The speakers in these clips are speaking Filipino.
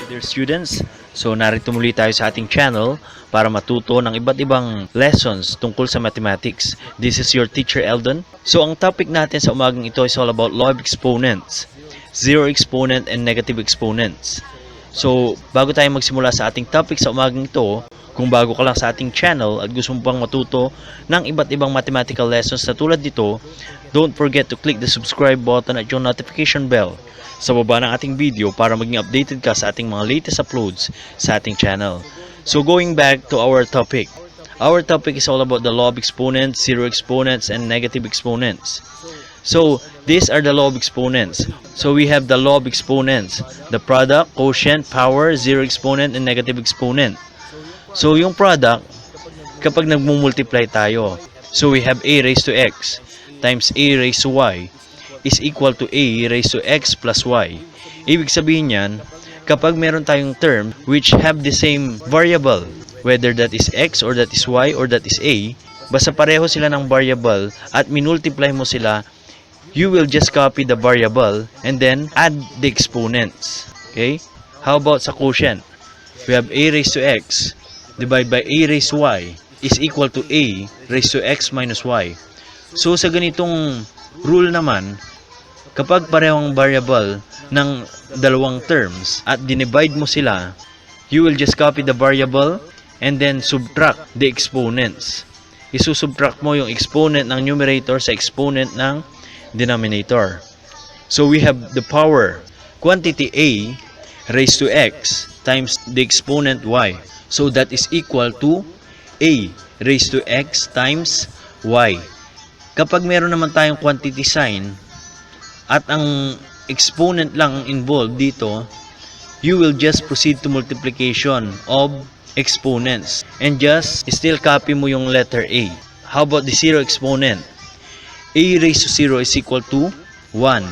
Dear students, so narito muli tayo sa ating channel para matuto ng iba't ibang lessons tungkol sa mathematics. This is your teacher Eldon. So ang topic natin sa umagang ito is all about law of exponents, zero exponent and negative exponents. So bago tayo magsimula sa ating topic sa umagang ito, kung bago ka lang sa ating channel at gusto mo pang matuto ng iba't ibang mathematical lessons na tulad dito, don't forget to click the subscribe button at yung notification bell sa baba ng ating video para maging updated ka sa ating mga latest uploads sa ating channel. So going back to our topic. Our topic is all about the law of exponents, zero exponents, and negative exponents. So these are the law of exponents. So we have the law of exponents, the product, quotient, power, zero exponent, and negative exponent. So yung product, kapag nagmumultiply tayo, so we have a raised to x times a raised to y is equal to a raised to x plus y. Ibig sabihin yan, kapag meron tayong term which have the same variable, whether that is x or that is y or that is a, basta pareho sila ng variable at minultiply mo sila, you will just copy the variable and then add the exponents. Okay? How about sa quotient? We have a raised to x divided by a raised to y is equal to a raised to x minus y. So sa ganitong rule naman, kapag parehong variable ng dalawang terms at dinivide mo sila, you will just copy the variable and then subtract the exponents. Isusubtract mo yung exponent ng numerator sa exponent ng denominator. So we have the power, quantity a raised to x times the exponent y. So that is equal to a raised to x times y. Kapag meron naman tayong quantity sign at ang exponent lang involved dito, you will just proceed to multiplication of exponents and just still copy mo yung letter a. How about the zero exponent? A raised to 0 is equal to 1.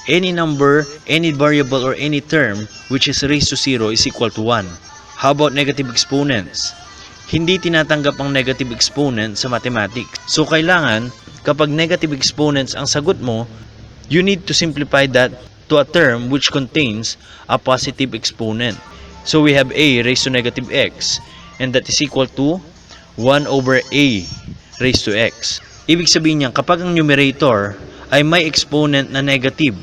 Any number, any variable, or any term which is raised to 0 is equal to 1. How about negative exponents? Hindi tinatanggap ang negative exponent sa mathematics. So kailangan, kapag negative exponents ang sagot mo, you need to simplify that to a term which contains a positive exponent. So we have a raised to negative x, and that is equal to 1 over a raised to x. Ibig sabihin niyan, kapag ang numerator ay may exponent na negative,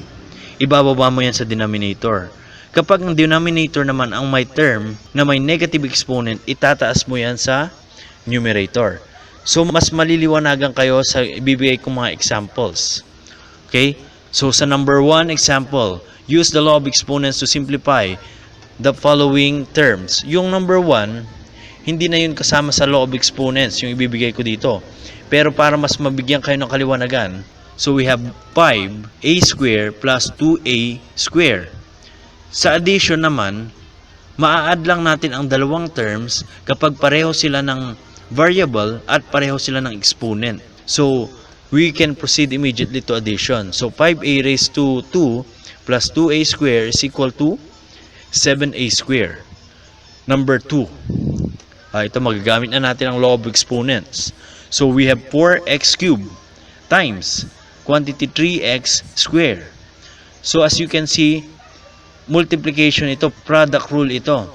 ibababa mo yan sa denominator. Kapag ang denominator naman ang may term na may negative exponent, itataas mo yan sa numerator. So, mas maliliwanagan kayo sa ibibigay kong mga examples. Okay? So, sa number 1 example, use the law of exponents to simplify the following terms. Yung number 1, hindi na yun kasama sa law of exponents, yung ibibigay ko dito. Pero para mas mabigyan kayo ng kaliwanagan, so we have 5a square plus 2a square. Sa addition naman, maa-add lang natin ang dalawang terms kapag pareho sila ng variable at pareho sila ng exponent. So, we can proceed immediately to addition. So, 5a raised to 2 plus 2a square is equal to 7a square. Number 2. Ito, magagamit na natin ang law of exponents. So, we have 4x cubed times quantity 3x square. So, as you can see, multiplication ito, product rule ito.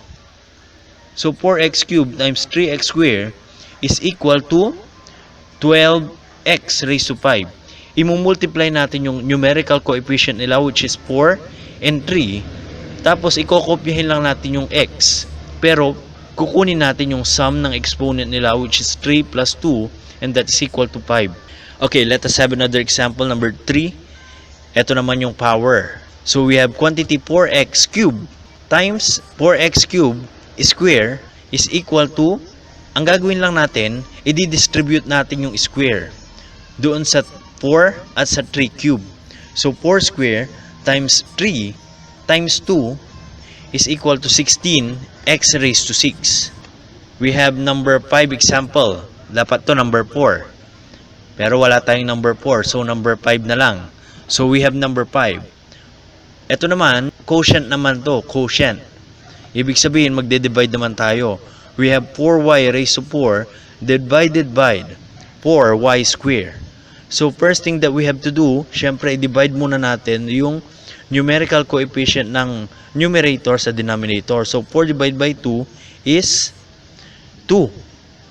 So 4x cubed times 3x square is equal to 12x raised to 5. Imumultiply natin yung numerical coefficient nila which is 4 and 3. Tapos ikokopyahin lang natin yung x. Pero kukunin natin yung sum ng exponent nila which is 3 plus 2 and that is equal to 5. Okay, let us have another example, number 3. Ito naman yung power. So we have quantity 4x cubed times 4x cubed square is equal to, ang gagawin lang natin, i-distribute natin yung square doon sa 4 at sa 3 cube. So 4 square times 3 times 2 is equal to 16x raised to 6. We have number 5 example. Dapat to number 4. Pero wala tayong number 4, so number 5 na lang. So we have number 5. Ito naman, quotient naman to, quotient. Ibig sabihin, magde-divide naman tayo. We have 4y raised to 4 divided by 4y square. So, first thing that we have to do, syempre, i-divide muna natin yung numerical coefficient ng numerator sa denominator. So 4 divided by 2 is 2.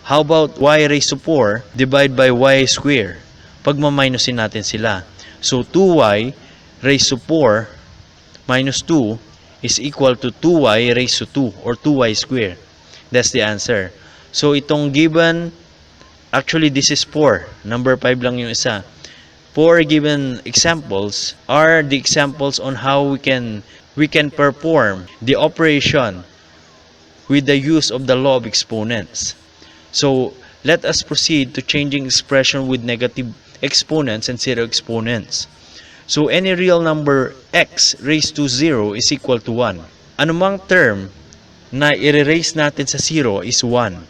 How about y raised to 4 divided by y square? Pagmaminusin natin sila. So 2y raised to 4 minus 2 is equal to 2y raised to 2 or 2y square. That's the answer. So itong given, actually this is 4. Number 5 lang yung isa. 4 given examples are the examples on how we can perform the operation with the use of the law of exponents. So let us proceed to changing expression with negative exponents and zero exponents. So any real number x raised to 0 is equal to 1. Anumang term na i-raise natin sa 0 is 1.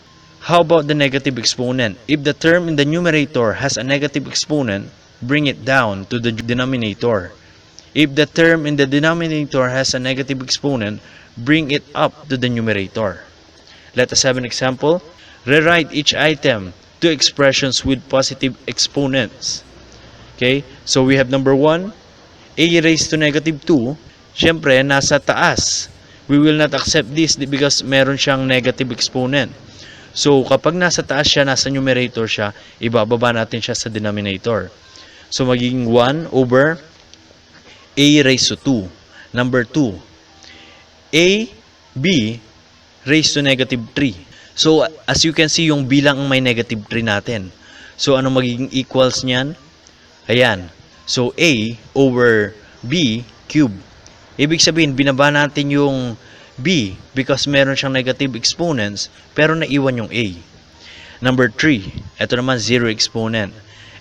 How about the negative exponent? If the term in the numerator has a negative exponent, bring it down to the denominator. If the term in the denominator has a negative exponent, bring it up to the numerator. Let us have an example. Rewrite each item to expressions with positive exponents. Okay, so we have number 1, a raised to negative 2. Siyempre, nasa taas. We will not accept this because meron siyang negative exponent. So, kapag nasa taas siya, nasa numerator siya, ibababa natin siya sa denominator. So, magiging 1 over a raised to 2. Number 2, a, b raised to negative 3. So, as you can see, yung bilang ang may negative 3 natin. So, ano magiging equals niyan? Ayan. So, a over b cube. Ibig sabihin, binaba natin yung b because meron siyang negative exponents, pero naiwan yung a. Number 3, ito naman 0 exponent.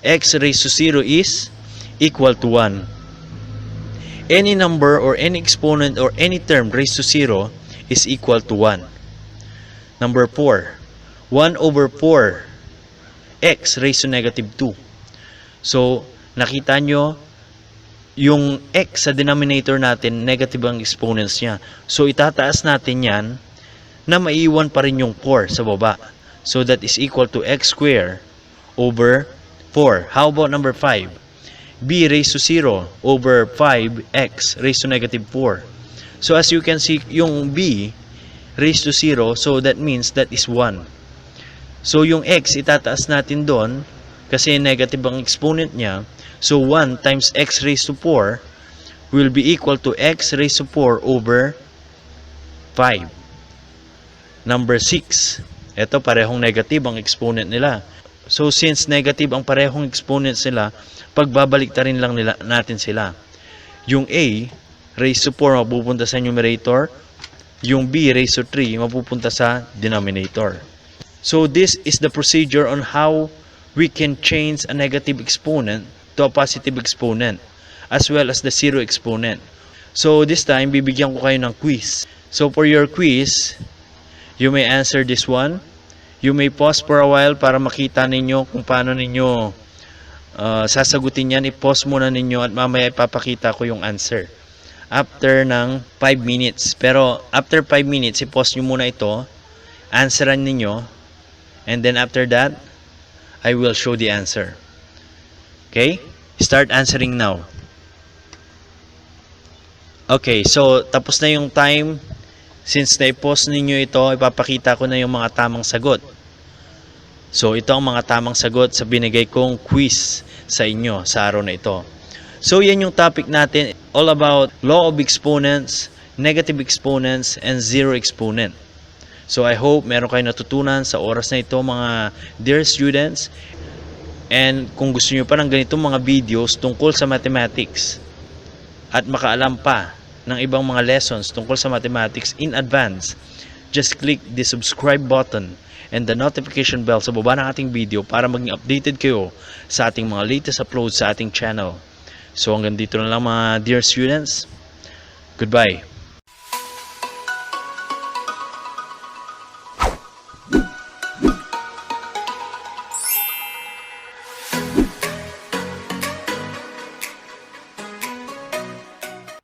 X raised to 0 is equal to 1. Any number or any exponent or any term raised to 0 is equal to 1. Number 4, 1 over 4 x raised to negative 2. So, nakita nyo, yung x sa denominator natin, negative ang exponents niya. So, itataas natin yan na maiiwan pa rin yung 4 sa baba. So, that is equal to x square over 4. How about number 5? b raised to 0 over 5x raised to negative 4. So, as you can see, yung b raised to 0, so that means that is 1. So, yung x, itataas natin doon kasi negative ang exponent niya. So, 1 times x raised to 4 will be equal to x raised to 4 over 5. Number 6. Ito, parehong negative ang exponent nila. So, since negative ang parehong exponents nila, pagbabalik-tarin lang natin sila. Yung a raised to 4 mapupunta sa numerator. Yung b raised to 3 mapupunta sa denominator. So, this is the procedure on how we can change a negative exponent to a positive exponent as well as the zero exponent. So, this time, bibigyan ko kayo ng quiz. So, for your quiz, you may answer this one. You may pause for a while para makita ninyo kung paano ninyo sasagutin yan. I-pause muna ninyo at mamaya ipapakita ko yung answer after ng 5 minutes. Pero after 5 minutes, i-pause nyo muna ito, answeran ninyo, and then after that, I will show the answer. Okay? Start answering now. Okay, so tapos na yung time. Since na-pause ninyo ito, ipapakita ko na yung mga tamang sagot. So, ito ang mga tamang sagot sa binigay kong quiz sa inyo sa araw na ito. So, yan yung topic natin, all about law of exponents, negative exponents, and zero exponent. So, I hope meron kayo natutunan sa oras na ito, mga dear students. And kung gusto nyo pa ng ganitong mga videos tungkol sa mathematics at makaalam pa ng ibang mga lessons tungkol sa mathematics in advance, just click the subscribe button and the notification bell sa baba ng ating video para maging updated kayo sa ating mga latest uploads sa ating channel. So hanggang dito na lang mga dear students. Goodbye.